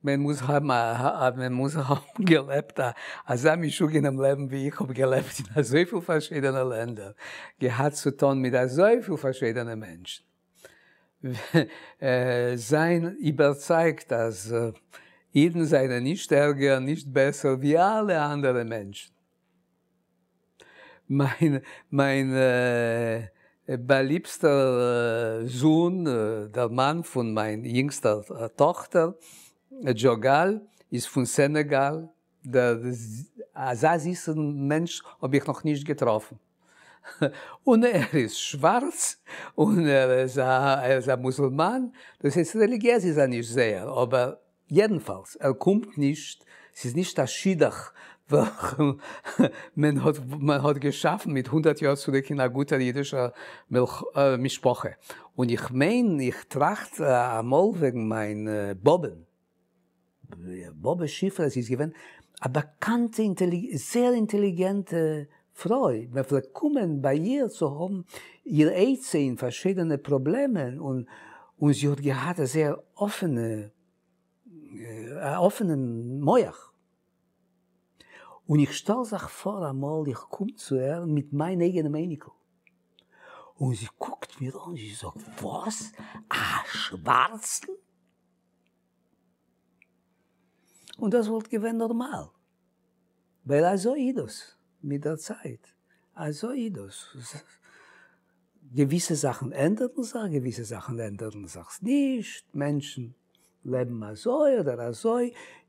man muss haben gelebt, also mich schon in einem Leben wie ich habe gelebt in so vielen verschiedenen Ländern, gehabt zu tun mit so vielen verschiedenen Menschen. Sein überzeugt, dass jeden seien nicht stärker, nicht besser wie alle anderen Menschen. Mein beliebster Sohn, der Mann von meiner jüngsten Tochter, Jogal, ist von Senegal. So süßen Mensch habe ich noch nicht getroffen. Und er ist schwarz und er ist ein Musulman. Das heißt, religiös ist er nicht sehr, aber jedenfalls, er kommt nicht, es ist nicht das Schiedach, man hat geschaffen mit 100 Jahren zurück in einer guten jüdischen Mischproche. Und ich meine, ich trachte einmal wegen mein Bobben. Bobbe Schiffer, es ist gewesen, eine bekannte, sehr intelligente Frau. Wir kommen bei ihr zu haben, ihr Eizehn verschiedene Probleme und sie hat gehabt eine sehr offene Meuch. Und ich stelle sich vor einmal, ich komme zu ihr mit meiner eigenen Meinung. Und sie guckt mir an und sie sagt, was? Schwarzen? Und das wird gewesen normal. Weil also das mit der Zeit. Also das. Gewisse Sachen änderten sich, gewisse Sachen änderten sich nicht. Menschen leben so oder so.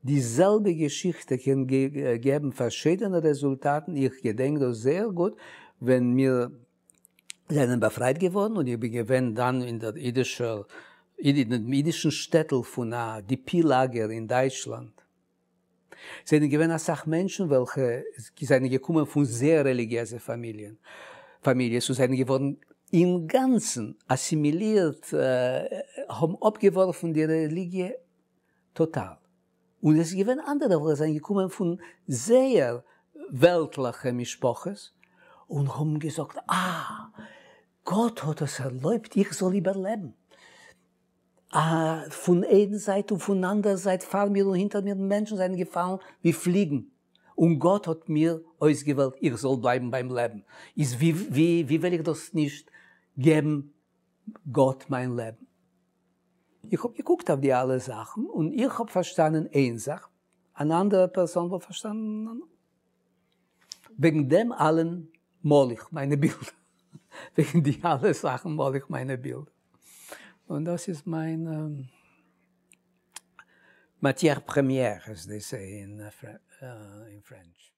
Dieselbe Geschichte kann geben verschiedene Resultate. Ich gedenke das sehr gut, wenn wir sind befreit geworden und ich bin gewesen dann in den jüdischen Städten von DP-Lager in Deutschland. Es sind gewesen eine Sache Menschen, welche sind gekommen von sehr religiösen Familien. So sind geworden im Ganzen assimiliert, haben abgeworfen die Religion total. Und es gibt andere, die sind gekommen von sehr weltlichen Mischproches und haben gesagt, Gott hat es erlaubt, ich soll überleben. Von einer Seite und von der anderen Seite fahren mir und hinter mir Menschen sind gefallen wie Fliegen. Und Gott hat mir ausgewählt, ich soll bleiben beim Leben. Wie will ich das nicht geben, Gott mein Leben? Ich habe geguckt auf die alle Sachen und ich habe verstanden eine Sache, eine andere Person hat verstanden. Wegen dem allen mal ich meine Bilder. Wegen die alle Sachen mal ich meine Bilder. Und das ist mein matière première, as they say in French.